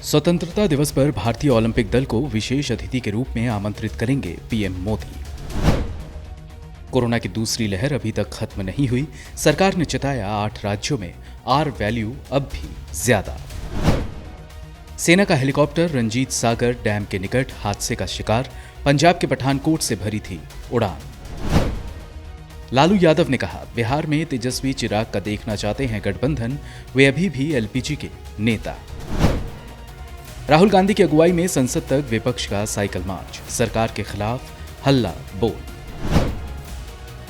स्वतंत्रता दिवस पर भारतीय ओलंपिक दल को विशेष अतिथि के रूप में आमंत्रित करेंगे पीएम मोदी। कोरोना की दूसरी लहर अभी तक खत्म नहीं हुई, सरकार ने चिताया 8 राज्यों में आर वैल्यू अब भी ज्यादा। सेना का हेलीकॉप्टर रंजीत सागर डैम के निकट हादसे का शिकार, पंजाब के पठानकोट से भरी थी उड़ान। लालू यादव ने कहा, बिहार में तेजस्वी चिराग का देखना चाहते हैं गठबंधन, वे अभी भी एलपीजी के नेता। राहुल गांधी की अगुवाई में संसद तक विपक्ष का साइकिल मार्च, सरकार के खिलाफ हल्ला बोल।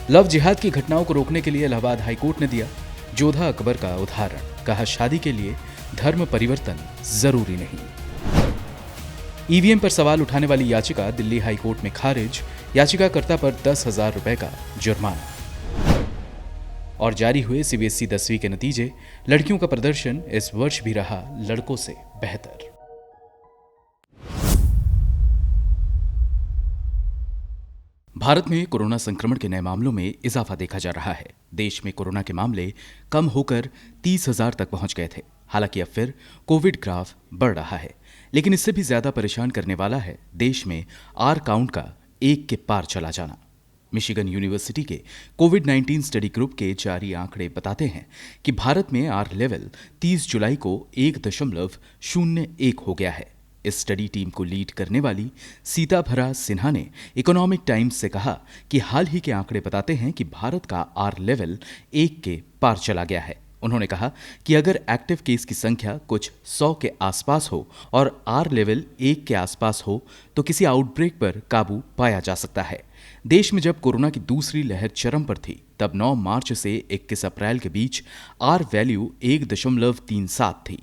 लव जिहाद की घटनाओं को रोकने के लिए इलाहाबाद हाईकोर्ट ने दिया जोधा अकबर का उदाहरण, कहा शादी के लिए धर्म परिवर्तन जरूरी नहीं। ईवीएम पर सवाल उठाने वाली याचिका दिल्ली हाईकोर्ट में खारिज, याचिकाकर्ता पर 10,000 रुपए का जुर्माना। और जारी हुए सीबीएसई 10वीं के नतीजे, लड़कियों का प्रदर्शन इस वर्ष भी रहा लड़कों से बेहतर। भारत में कोरोना संक्रमण के नए मामलों में इजाफा देखा जा रहा है। देश में कोरोना के मामले कम होकर 30,000 तक पहुंच गए थे। हालांकि अब फिर कोविड ग्राफ बढ़ रहा है, लेकिन इससे भी ज्यादा परेशान करने वाला है देश में आर काउंट का 1 के पार चला जाना। मिशिगन यूनिवर्सिटी के कोविड-19 स्टडी ग्रुप के जारी आंकड़े बताते हैं कि भारत में आर लेवल 30 जुलाई को 1.01 हो गया है। इस स्टडी टीम को लीड करने वाली सीताभरा सिन्हा ने इकोनॉमिक टाइम्स से कहा कि हाल ही के आंकड़े बताते हैं कि भारत का आर लेवल 1 के पार चला गया है। उन्होंने कहा कि अगर एक्टिव केस की संख्या कुछ 100 के आसपास हो और आर लेवल 1 के आसपास हो तो किसी आउटब्रेक पर काबू पाया जा सकता है। देश में जब कोरोना की दूसरी लहर चरम पर थी, तब 9 मार्च से 21 अप्रैल के बीच आर वैल्यू 1.37 थी।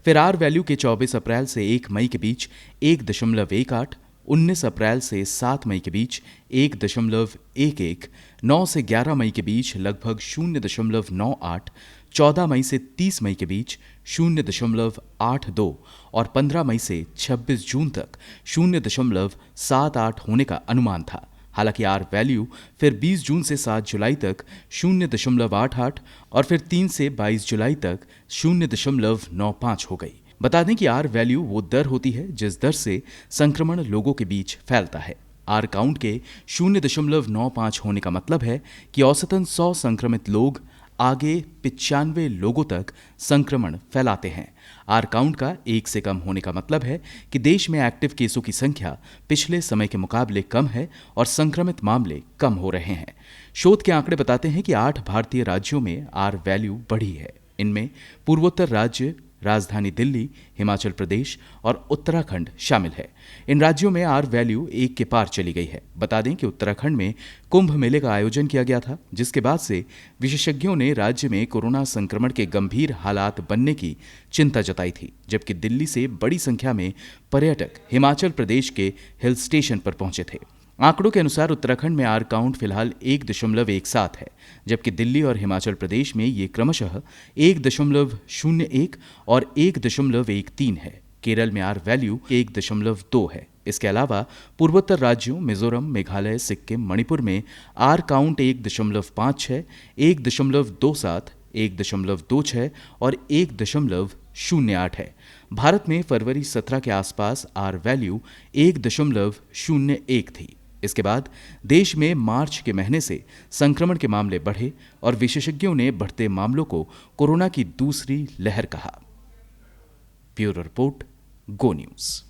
फिर आर वैल्यू के 24 अप्रैल से 1 मई के बीच 1.18, 19 अप्रैल से 7 मई के बीच 1.11, 9 से 11 मई के बीच लगभग 0.98, 14 मई से 30 मई के बीच 0.82 और 15 मई से 26 जून तक 0.78 होने का अनुमान था। हालांकि आर वैल्यू फिर 20 जून से 7 जुलाई तक 0.88 और फिर 3 से 22 जुलाई तक 0.95 हो गई। बता दें कि आर वैल्यू वो दर होती है जिस दर से संक्रमण लोगों के बीच फैलता है। आर काउंट के 0.95 होने का मतलब है कि औसतन 100 संक्रमित लोग आगे 95 लोगों तक संक्रमण फैलाते हैं। आर काउंट का 1 से कम होने का मतलब है कि देश में एक्टिव केसों की संख्या पिछले समय के मुकाबले कम है और संक्रमित मामले कम हो रहे हैं। शोध के आंकड़े बताते हैं कि 8 भारतीय राज्यों में आर वैल्यू बढ़ी है। इनमें पूर्वोत्तर राज्य, राजधानी दिल्ली, हिमाचल प्रदेश और उत्तराखंड शामिल है। इन राज्यों में आर वैल्यू 1 के पार चली गई है। बता दें कि उत्तराखंड में कुंभ मेले का आयोजन किया गया था, जिसके बाद से विशेषज्ञों ने राज्य में कोरोना संक्रमण के गंभीर हालात बनने की चिंता जताई थी, जबकि दिल्ली से बड़ी संख्या में पर्यटक हिमाचल प्रदेश के हिल स्टेशन पर पहुंचे थे। आंकड़ों के अनुसार उत्तराखंड में आर काउंट फिलहाल 1.17 है, जबकि दिल्ली और हिमाचल प्रदेश में ये क्रमशः 1.01 और 1.13 है। केरल में आर वैल्यू 1.2 है। इसके अलावा पूर्वोत्तर राज्यों मिजोरम, मेघालय, सिक्किम, मणिपुर में आर काउंट 1.56, 1.27, 1.26 और 1.08 है। भारत में फरवरी 17 के आसपास आर वैल्यू 1.01 थी। इसके बाद देश में मार्च के महीने से संक्रमण के मामले बढ़े और विशेषज्ञों ने बढ़ते मामलों को कोरोना की दूसरी लहर कहा। ब्यूरो रिपोर्ट, गो न्यूज।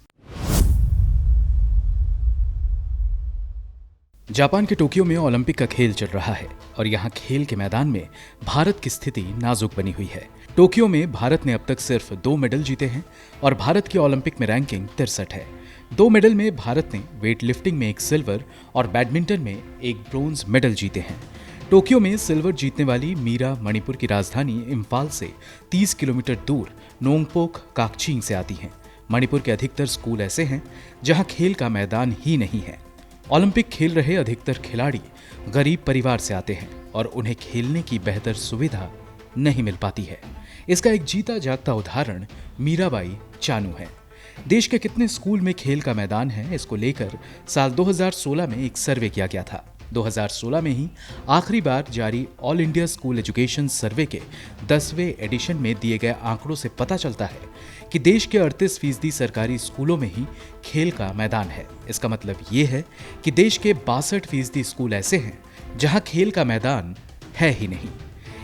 जापान के टोक्यो में ओलंपिक का खेल चल रहा है और यहाँ खेल के मैदान में भारत की स्थिति नाजुक बनी हुई है। टोक्यो में भारत ने अब तक सिर्फ 2 मेडल जीते हैं और भारत की ओलंपिक में रैंकिंग 63 है। 2 मेडल में भारत ने वेट लिफ्टिंग में 1 सिल्वर और बैडमिंटन में 1 ब्रोंज मेडल जीते हैं। टोक्यो में सिल्वर जीतने वाली मीरा मणिपुर की राजधानी इम्फाल से 30 किलोमीटर दूर नोंगपोक काकचिंग से आती हैं। मणिपुर के अधिकतर स्कूल ऐसे हैं जहां खेल का मैदान ही नहीं है। ओलंपिक खेल रहे अधिकतर खिलाड़ी गरीब परिवार से आते हैं और उन्हें खेलने की बेहतर सुविधा नहीं मिल पाती है। इसका एक जीता जागता उदाहरण मीराबाई चानू है। देश के कितने स्कूल में खेल का मैदान है, इसको लेकर साल 2016 में एक सर्वे किया गया था। 2016 में ही आखिरी बार जारी ऑल इंडिया स्कूल एजुकेशन सर्वे के 10वें एडिशन में दिए गए आंकड़ों से पता चलता है कि देश के 38% सरकारी स्कूलों में ही खेल का मैदान है। इसका मतलब ये है कि देश के 62% स्कूल ऐसे हैं जहां खेल का मैदान है ही नहीं।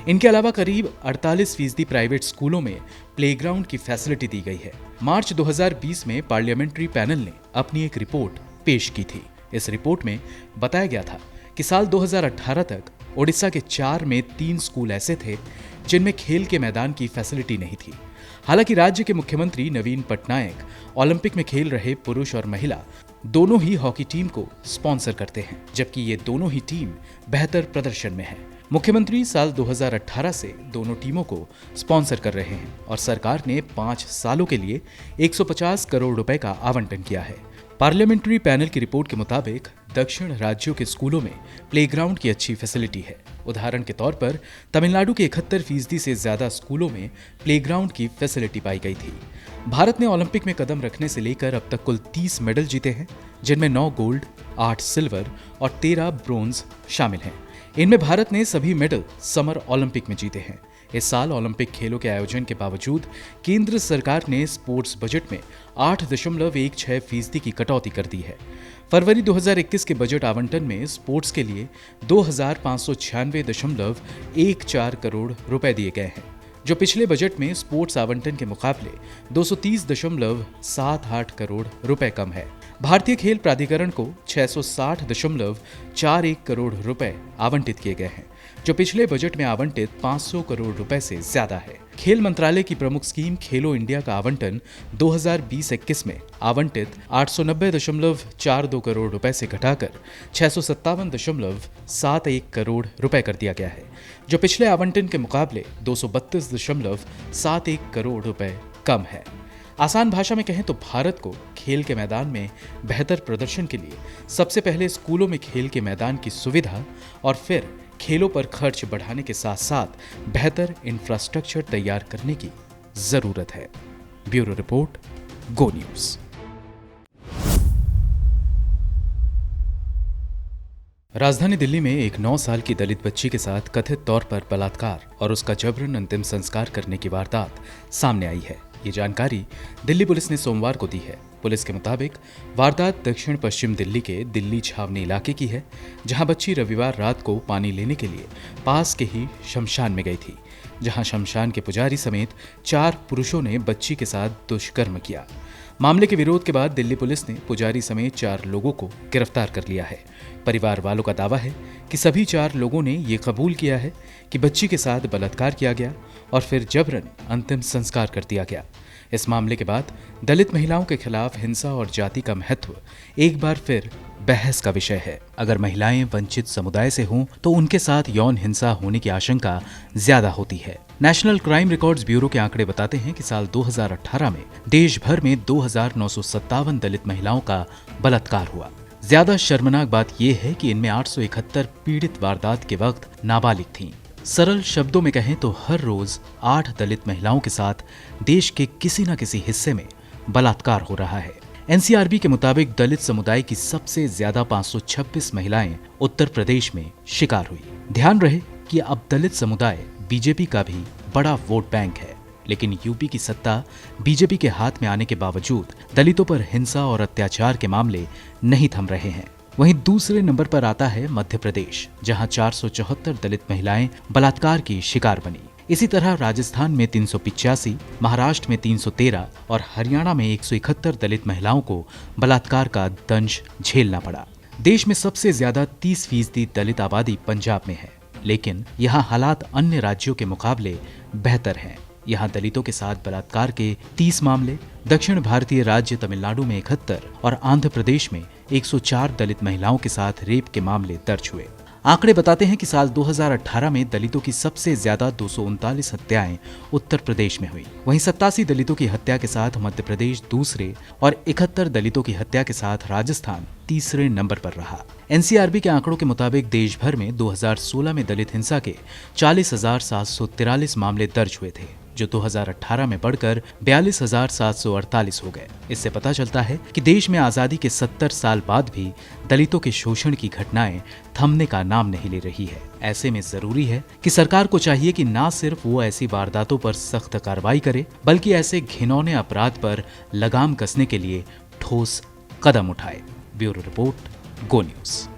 इनके अलावा करीब 48% प्राइवेट स्कूलों में प्लेग्राउंड की फैसिलिटी दी गई है। मार्च 2020 में पार्लियामेंट्री पैनल ने अपनी एक रिपोर्ट पेश की थी। इस रिपोर्ट में बताया गया था कि साल 2018 तक ओडिशा के 4 में 3 स्कूल ऐसे थे जिनमें खेल के मैदान की फैसिलिटी नहीं थी। हालांकि राज्य के मुख्यमंत्री नवीन पटनायक ओलंपिक में खेल रहे पुरुष और महिला दोनों ही हॉकी टीम को स्पॉन्सर करते हैं, जबकि ये दोनों ही टीम बेहतर प्रदर्शन में है। मुख्यमंत्री साल 2018 से दोनों टीमों को स्पॉन्सर कर रहे हैं और सरकार ने 5 सालों के लिए 150 करोड़ रुपए का आवंटन किया है। पार्लियामेंट्री पैनल की रिपोर्ट के मुताबिक दक्षिण राज्यों के स्कूलों में प्लेग्राउंड की अच्छी फैसिलिटी है। उदाहरण के तौर पर तमिलनाडु के 71% से ज्यादा स्कूलों में प्लेग्राउंड की फैसिलिटी पाई गई थी। भारत ने ओलंपिक में कदम रखने से लेकर अब तक कुल 30 मेडल जीते हैं, जिनमें 9 गोल्ड, 8 सिल्वर और 13 ब्रोंज शामिल हैं। इनमें भारत ने सभी मेडल समर ओलंपिक में जीते हैं। इस साल ओलंपिक खेलों के आयोजन के बावजूद केंद्र सरकार ने स्पोर्ट्स बजट में 8.16% की कटौती कर दी है। फरवरी 2021 के बजट आवंटन में स्पोर्ट्स के लिए 2596.14 करोड़ रुपए दिए गए हैं, जो पिछले बजट में स्पोर्ट्स आवंटन के मुकाबले 230.78 करोड़ रुपए कम है। भारतीय खेल प्राधिकरण को 660.41 करोड़ रुपए आवंटित किए गए हैं, जो पिछले बजट में आवंटित 500 करोड़ रुपए से ज्यादा है। खेल मंत्रालय की प्रमुख स्कीम खेलो इंडिया का आवंटन 2020-21 में आवंटित 890.42 करोड़ रुपए से घटाकर 657.71 करोड़ रुपए कर दिया गया है, जो पिछले आवंटन के मुकाबले 232.71 करोड़ रुपए कम है। आसान भाषा में कहें तो भारत को खेल के मैदान में बेहतर प्रदर्शन के लिए सबसे पहले स्कूलों में खेल के मैदान की सुविधा और फिर खेलों पर खर्च बढ़ाने के साथ साथ बेहतर इंफ्रास्ट्रक्चर तैयार करने की जरूरत है। ब्यूरो रिपोर्ट, गो न्यूज। राजधानी दिल्ली में एक 9 साल की दलित बच्ची के साथ कथित तौर पर बलात्कार और उसका जबरन अंतिम संस्कार करने की वारदात सामने आई है। ये जानकारी दिल्ली पुलिस ने सोमवार को दी है। पुलिस के मुताबिक वारदात दक्षिण पश्चिम दिल्ली के दिल्ली छावनी इलाके की है, जहां बच्ची रविवार रात को पानी लेने के लिए पास के ही शमशान में गई थी, जहां शमशान के पुजारी समेत 4 पुरुषों ने बच्ची के साथ दुष्कर्म किया। मामले के विरोध के बाद दिल्ली पुलिस ने पुजारी समेत 4 लोगों को गिरफ्तार कर लिया है। परिवार वालों का दावा है कि सभी 4 लोगों ने ये कबूल किया है कि बच्ची के साथ बलात्कार किया गया और फिर जबरन अंतिम संस्कार कर दिया गया। इस मामले के बाद दलित महिलाओं के खिलाफ हिंसा और जाति का महत्व एक बार फिर बहस का विषय है। अगर महिलाएं वंचित समुदाय से हों तो उनके साथ यौन हिंसा होने की आशंका ज्यादा होती है। नेशनल क्राइम रिकॉर्ड्स ब्यूरो के आंकड़े बताते हैं कि साल 2018 में देश भर में 2957 दलित महिलाओं का बलात्कार हुआ। ज्यादा शर्मनाक बात यह है कि इनमें 871 पीड़ित वारदात के वक्त नाबालिग थीं। सरल शब्दों में कहें तो हर रोज 8 दलित महिलाओं के साथ देश के किसी न किसी हिस्से में बलात्कार हो रहा है। एनसीआरबी के मुताबिक दलित समुदाय की सबसे ज्यादा 526 महिलाएं उत्तर प्रदेश में शिकार हुई। ध्यान रहे कि अब दलित समुदाय बीजेपी का भी बड़ा वोट बैंक है, लेकिन यूपी की सत्ता बीजेपी के हाथ में आने के बावजूद दलितों पर हिंसा और अत्याचार के मामले नहीं थम रहे हैं। वहीं दूसरे नंबर पर आता है मध्य प्रदेश, जहां 474 दलित महिलाएं बलात्कार की शिकार बनी। इसी तरह राजस्थान में 385, महाराष्ट्र में 313 और हरियाणा में 171 दलित महिलाओं को बलात्कार का दंश झेलना पड़ा। देश में सबसे ज्यादा 30% दलित आबादी पंजाब में है, लेकिन यहाँ हालात अन्य राज्यों के मुकाबले बेहतर हैं। यहाँ दलितों के साथ बलात्कार के 30 मामले, दक्षिण भारतीय राज्य तमिलनाडु में 71 और आंध्र प्रदेश में 104 दलित महिलाओं के साथ रेप के मामले दर्ज हुए। आंकड़े बताते हैं कि साल 2018 में दलितों की सबसे ज्यादा 239 हत्याएं उत्तर प्रदेश में हुई। वहीं 87 दलितों की हत्या के साथ मध्य प्रदेश दूसरे और 71 दलितों की हत्या के साथ राजस्थान तीसरे नंबर पर रहा। एनसीआरबी के आंकड़ों के मुताबिक देश भर में 2016 में दलित हिंसा के 40,743 मामले दर्ज हुए थे। जो 2018 में बढ़कर 42,748 हो गए। इससे पता चलता है कि देश में आजादी के 70 साल बाद भी दलितों के शोषण की घटनाएं थमने का नाम नहीं ले रही है। ऐसे में जरूरी है कि सरकार को चाहिए कि ना सिर्फ वो ऐसी वारदातों पर सख्त कार्रवाई करे, बल्कि ऐसे घिनौने अपराध पर लगाम कसने के लिए ठोस कदम उठाए। ब्यूरो रिपोर्ट, गो न्यूज।